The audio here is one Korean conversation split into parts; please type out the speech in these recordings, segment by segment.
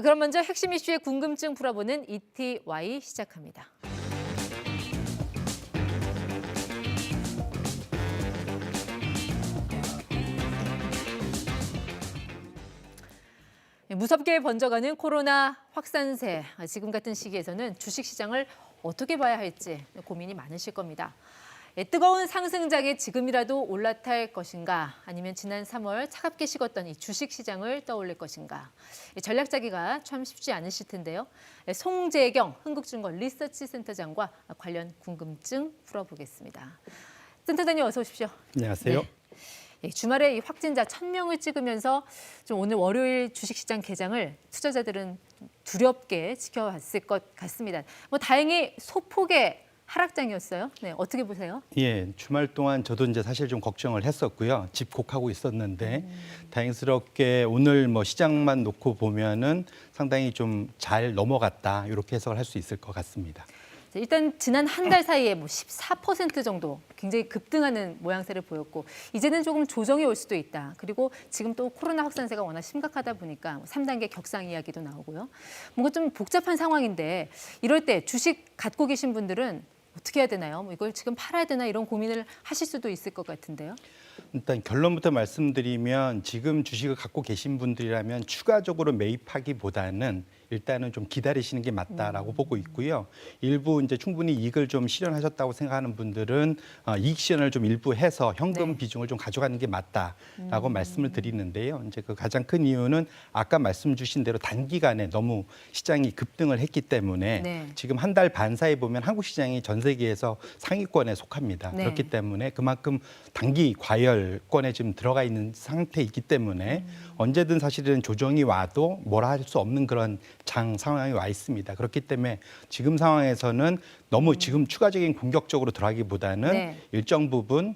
그럼 먼저 핵심 이슈의 궁금증 풀어보는 ETY 시작합니다. 무섭게 번져가는 코로나 확산세. 지금 같은 시기에서는 주식시장을 어떻게 봐야 할지 고민이 많으실 겁니다. 뜨거운 상승장에 지금이라도 올라탈 것인가, 아니면 지난 3월 차갑게 식었던 이 주식시장을 떠올릴 것인가. 전략 짜기가 참 쉽지 않으실 텐데요. 송재경 흥국증권 리서치센터장과 관련 궁금증 풀어보겠습니다. 센터장님 어서 오십시오. 안녕하세요. 네. 주말에 이 확진자 1,000명을 찍으면서 좀 오늘 월요일 주식시장 개장을 투자자들은 두렵게 지켜봤을 것 같습니다. 다행히 소폭의 하락장이었어요. 네, 어떻게 보세요? 예, 주말 동안 저도 이제 사실 좀 걱정을 했었고요. 집콕하고 있었는데 다행스럽게 오늘 시장만 놓고 보면은 상당히 좀 잘 넘어갔다, 이렇게 해석을 할 수 있을 것 같습니다. 일단 지난 한 달 사이에 14% 정도 굉장히 급등하는 모양새를 보였고, 이제는 조금 조정이 올 수도 있다. 그리고 지금 또 코로나 확산세가 워낙 심각하다 보니까 3단계 격상 이야기도 나오고요. 뭔가 좀 복잡한 상황인데, 이럴 때 주식 갖고 계신 분들은 어떻게 해야 되나요? 이걸 지금 팔아야 되나, 이런 고민을 하실 수도 있을 것 같은데요. 일단 결론부터 말씀드리면, 지금 주식을 갖고 계신 분들이라면 추가적으로 매입하기보다는 일단은 좀 기다리시는 게 맞다라고 보고 있고요. 일부 이제 충분히 이익을 좀 실현하셨다고 생각하는 분들은 이익 실현을 좀 일부 해서 현금 비중을 좀 가져가는 게 맞다라고 말씀을 드리는데요. 이제 그 가장 큰 이유는 아까 말씀 주신 대로 단기간에 너무 시장이 급등을 했기 때문에 지금 한 달 반 사이 보면 한국 시장이 전 세계에서 상위권에 속합니다. 그렇기 때문에 그만큼 단기 과열권에 지금 들어가 있는 상태이기 때문에 언제든 사실은 조정이 와도 뭐라 할 수 없는 그런 장 상황이 와 있습니다. 그렇기 때문에 지금 상황에서는 너무 지금 추가적인 공격적으로 들어가기보다는 일정 부분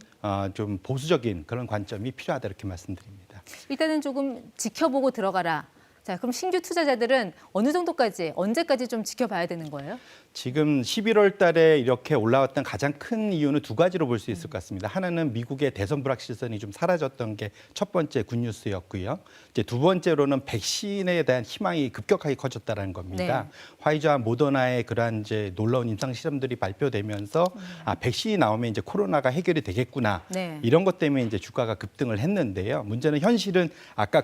좀 보수적인 그런 관점이 필요하다, 이렇게 말씀드립니다. 일단은 조금 지켜보고 들어가라. 자, 그럼 신규 투자자들은 어느 정도까지, 언제까지 좀 지켜봐야 되는 거예요? 지금 11월 달에 이렇게 올라왔던 가장 큰 이유는 두 가지로 볼 수 있을 것 같습니다. 하나는 미국의 대선 불확실성이 좀 사라졌던 게 첫 번째 굿뉴스였고요. 이제 두 번째로는 백신에 대한 희망이 급격하게 커졌다는 겁니다. 화이자와 모더나의 그러한 이제 놀라운 임상 실험들이 발표되면서 백신이 나오면 이제 코로나가 해결이 되겠구나. 이런 것 때문에 이제 주가가 급등을 했는데요. 문제는 현실은 아까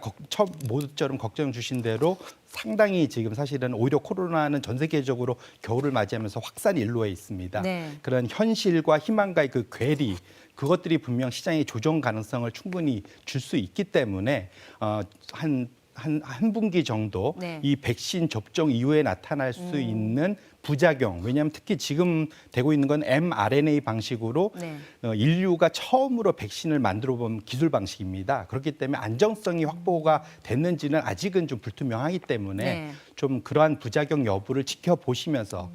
모두처럼 걱정 주신 대로 상당히 지금 사실은 오히려 코로나는 전 세계적으로 겨울을 맞이하면서 확산 일로에 있습니다. 그런 현실과 희망과의 그 괴리, 그것들이 분명 시장의 조정 가능성을 충분히 줄 수 있기 때문에 한 분기 정도 이 백신 접종 이후에 나타날 수 있는 부작용, 왜냐하면 특히 지금 되고 있는 건 mRNA 방식으로 인류가 처음으로 백신을 만들어 본 기술 방식입니다. 그렇기 때문에 안정성이 확보가 됐는지는 아직은 좀 불투명하기 때문에 좀 그러한 부작용 여부를 지켜보시면서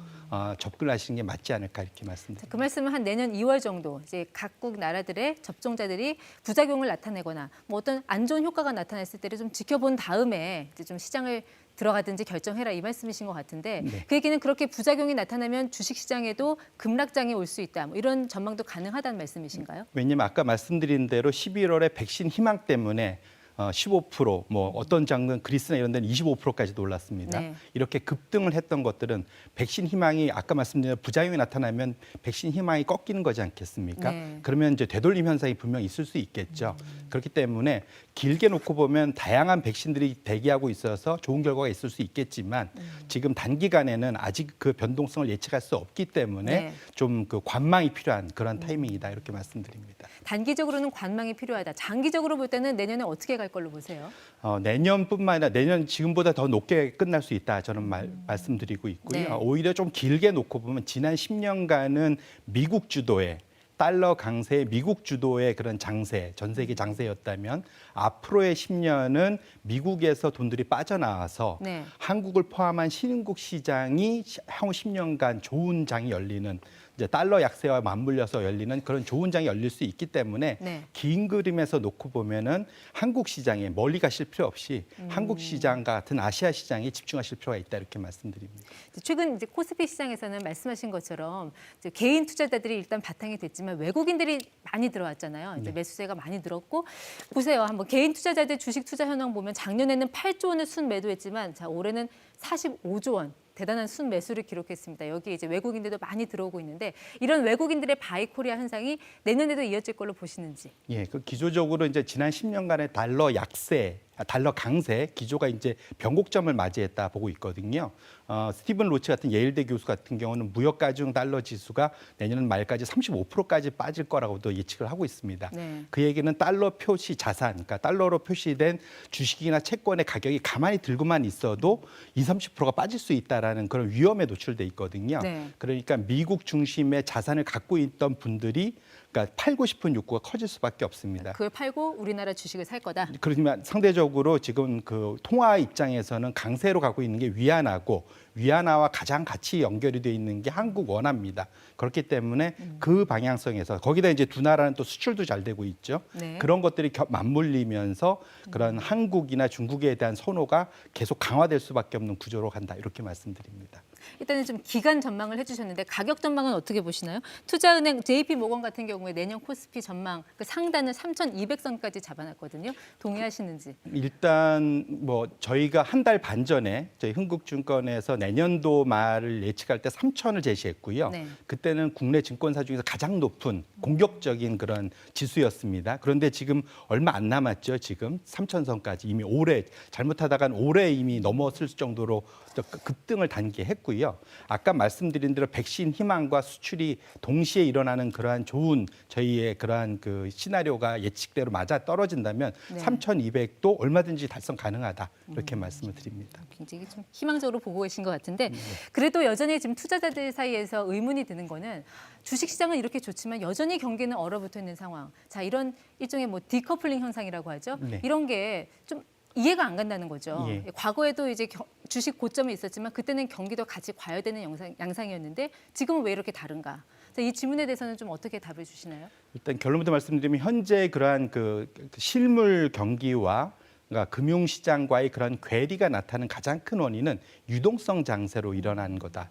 접근하시는 게 맞지 않을까, 이렇게 말씀드립니다. 그 말씀은 한 내년 2월 정도 이제 각국 나라들의 접종자들이 부작용을 나타내거나 어떤 안 좋은 효과가 나타났을 때를 좀 지켜본 다음에 이제 좀 시장을 들어가든지 결정해라, 이 말씀이신 것 같은데 그 얘기는 그렇게 부작용이 나타나면 주식시장에도 급락장이 올 수 있다, 이런 전망도 가능하다는 말씀이신가요? 왜냐하면 아까 말씀드린 대로 11월에 백신 희망 때문에 15%, 어떤 장은 그리스나 이런 데는 25%까지도 올랐습니다. 이렇게 급등을 했던 것들은 백신 희망이 아까 말씀드린 부작용이 나타나면 백신 희망이 꺾이는 거지 않겠습니까? 그러면 이제 되돌림 현상이 분명 있을 수 있겠죠. 그렇기 때문에 길게 놓고 보면 다양한 백신들이 대기하고 있어서 좋은 결과가 있을 수 있겠지만 지금 단기간에는 아직 그 변동성을 예측할 수 없기 때문에 좀 그 관망이 필요한 그런 타이밍이다, 이렇게 말씀드립니다. 단기적으로는 관망이 필요하다. 장기적으로 볼 때는 내년에 어떻게 갈 걸로 보세요? 내년뿐만 아니라 내년 지금보다 더 높게 끝날 수 있다, 저는 말씀드리고 있고요. 오히려 좀 길게 놓고 보면 지난 10년간은 미국 주도의 달러 강세, 미국 주도의 그런 장세, 전 세계 장세였다면 앞으로의 10년은 미국에서 돈들이 빠져나와서 한국을 포함한 신흥국 시장이 향후 10년간 좋은 장이 열리는 이제 달러 약세와 맞물려서 열리는 그런 좋은 장이 열릴 수 있기 때문에 네. 긴 그림에서 놓고 보면은 한국 시장에 멀리 가실 필요 없이 한국 시장 같은 아시아 시장에 집중하실 필요가 있다 이렇게 말씀드립니다. 최근 이제 코스피 시장에서는 말씀하신 것처럼 이제 개인 투자자들이 일단 바탕이 됐지만 외국인들이 많이 들어왔잖아요. 이제 네. 매수세가 많이 들었고 보세요. 한번 개인 투자자들 주식 투자 현황 보면 작년에는 8조 원을 순매도했지만 자 올해는 45조 원. 대단한 순매수를 기록했습니다. 여기 이제 외국인들도 많이 들어오고 있는데 이런 외국인들의 바이코리아 현상이 내년에도 이어질 걸로 보시는지. 예, 그 기조적으로 이제 지난 10년간의 달러 약세, 달러 강세 기조가 이제 변곡점을 맞이했다 보고 있거든요. 스티븐 로치 같은 예일대 교수 같은 경우는 무역 가중 달러 지수가 내년 말까지 35%까지 빠질 거라고도 예측을 하고 있습니다. 네. 그 얘기는 달러 표시 자산, 그러니까 달러로 표시된 주식이나 채권의 가격이 가만히 들고만 있어도 20-30%가 빠질 수 있다라는 그런 위험에 노출돼 있거든요. 네. 그러니까 미국 중심의 자산을 갖고 있던 분들이 그러니까 팔고 싶은 욕구가 커질 수밖에 없습니다. 그걸 팔고 우리나라 주식을 살 거다. 그렇지만 상대적으로 지금 그 통화 입장에서는 강세로 가고 있는 게 위안화고 위안화와 가장 같이 연결이 돼 있는 게 한국 원화입니다. 그렇기 때문에 그 방향성에서 거기다 이제 두 나라는 또 수출도 잘 되고 있죠. 네. 그런 것들이 맞물리면서 그런 한국이나 중국에 대한 선호가 계속 강화될 수밖에 없는 구조로 간다 이렇게 말씀드립니다. 일단은 좀 기간 전망을 해주셨는데 가격 전망은 어떻게 보시나요? 투자은행 JP모건 같은 경우에 내년 코스피 전망 그 상단을 3,200선까지 잡아놨거든요. 동의하시는지? 일단 뭐 저희가 한 달 반 전에 저희 흥국증권에서 내년도 말을 예측할 때 3천을 제시했고요. 네. 그때는 국내 증권사 중에서 가장 높은 공격적인 그런 지수였습니다. 그런데 지금 얼마 안 남았죠. 지금 3천선까지 이미 올해 잘못하다간 올해 이미 넘었을 정도로 급등을 단계했고요. 아까 말씀드린 대로 백신 희망과 수출이 동시에 일어나는 그러한 좋은 저희의 그러한 그 시나리오가 예측대로 맞아 떨어진다면 네. 3,200도 얼마든지 달성 가능하다 이렇게 말씀을 드립니다. 굉장히 좀 희망적으로 보고 계신 것 같은데 그래도 여전히 지금 투자자들 사이에서 의문이 드는 거는 주식시장은 이렇게 좋지만 여전히 경기는 얼어붙어 있는 상황. 자 이런 일종의 뭐 디커플링 현상이라고 하죠. 네. 이런 게 좀 이해가 안 간다는 거죠. 예. 과거에도 이제 주식 고점이 있었지만 그때는 경기도 같이 과열되는 양상이었는데 지금은 왜 이렇게 다른가? 자, 이 질문에 대해서는 좀 어떻게 답을 주시나요? 일단 결론부터 말씀드리면 현재 그러한 그 실물 경기와 그러니까 금융시장과의 그런 괴리가 나타나는 가장 큰 원인은 유동성 장세로 일어난 거다.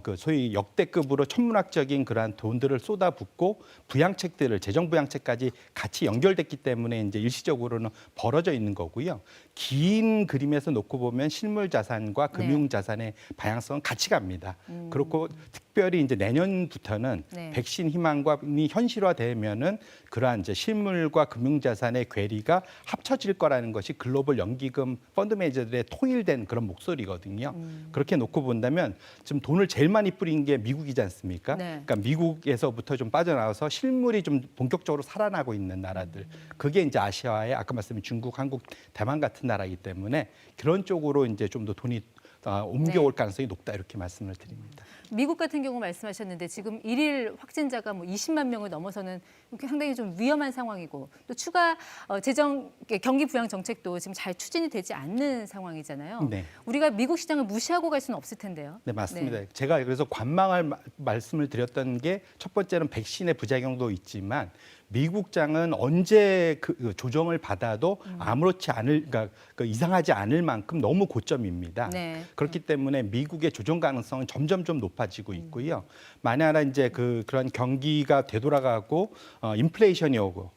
그 소위 역대급으로 천문학적인 그러한 돈들을 쏟아붓고 부양책들을 재정 부양책까지 같이 연결됐기 때문에 이제 일시적으로는 벌어져 있는 거고요. 긴 그림에서 놓고 보면 실물 자산과 금융 자산의 방향성은 같이 갑니다. 그렇고 특별히 이제 내년부터는 네. 백신 희망이 현실화되면은 그러한 이제 실물과 금융 자산의 괴리가 합쳐질 거라는 것이 글로벌 연기금 펀드 매니저들의 통일된 그런 목소리거든요. 그렇게 놓고 본다면 지금 돈을 제일 많이 뿌린 게 미국이지 않습니까? 네. 그러니까 미국에서부터 좀 빠져나와서 실물이 좀 본격적으로 살아나고 있는 나라들. 그게 이제 아시아의 아까 말씀드린 중국, 한국, 대만 같은 나라이기 때문에 그런 쪽으로 이제 좀 더 돈이 옮겨올 가능성이 높다 이렇게 말씀을 드립니다. 미국 같은 경우 말씀하셨는데 지금 일일 확진자가 뭐 20만 명을 넘어서는 상당히 좀 위험한 상황이고 또 추가 재정 경기 부양 정책도 지금 잘 추진이 되지 않는 상황이잖아요. 네. 우리가 미국 시장을 무시하고 갈 수는 없을 텐데요. 네, 맞습니다. 제가 그래서 관망할 말씀을 드렸던 게 첫 번째는 백신의 부작용도 있지만 미국장은 언제 그 조정을 받아도 아무렇지 않을, 그러니까 그 이상하지 않을 만큼 너무 고점입니다. 네. 그렇기 때문에 미국의 조정 가능성은 점점 좀 높아지고 있고요. 만약 이제 그런 경기가 되돌아가고 인플레이션이 오고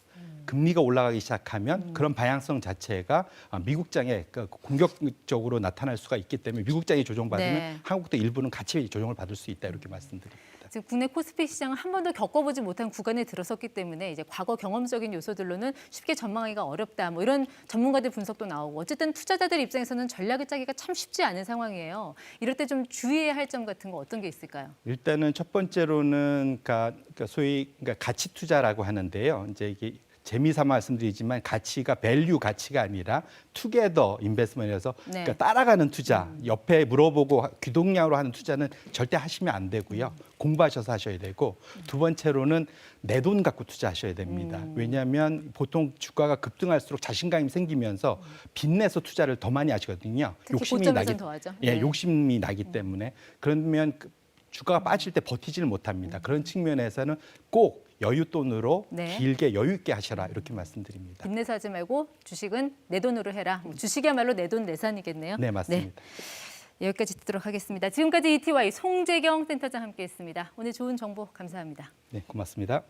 금리가 올라가기 시작하면 그런 방향성 자체가 미국장에 공격적으로 나타날 수가 있기 때문에 미국장이 조정받으면 네. 한국도 일부는 같이 조정을 받을 수 있다 이렇게 말씀드립니다. 지금 국내 코스피 시장은 한 번도 겪어보지 못한 구간에 들어섰기 때문에 이제 과거 경험적인 요소들로는 쉽게 전망하기가 어렵다. 뭐 이런 전문가들 분석도 나오고 어쨌든 투자자들 입장에서는 전략을 짜기가 참 쉽지 않은 상황이에요. 이럴 때 좀 주의해야 할 점 같은 거 어떤 게 있을까요? 일단은 첫 번째로는 소위 가치 투자라고 하는데요. 이제 이게 재미삼아 말씀드리지만 가치가 밸류 가치가 아니라 투게더 인베스트먼트에서 네. 그러니까 따라가는 투자, 옆에 물어보고 귀동냥으로 하는 투자는 절대 하시면 안 되고요. 공부하셔서 하셔야 되고 두 번째로는 내 돈 갖고 투자하셔야 됩니다. 왜냐하면 보통 주가가 급등할수록 자신감이 생기면서 빚내서 투자를 더 많이 하시거든요. 특히 고점에선 더하죠. 예, 네. 욕심이 나기 때문에 그러면 주가가 빠질 때 버티지를 못합니다. 그런 측면에서는 꼭 여윳돈으로 네. 길게 여유 있게 하셔라 이렇게 말씀드립니다. 빚내서 하지 말고 주식은 내 돈으로 해라. 주식이야말로 내 돈 내산이겠네요. 네, 맞습니다. 여기까지 듣도록 하겠습니다. 지금까지 ETY 송재경 센터장 함께했습니다. 오늘 좋은 정보 감사합니다. 네, 고맙습니다.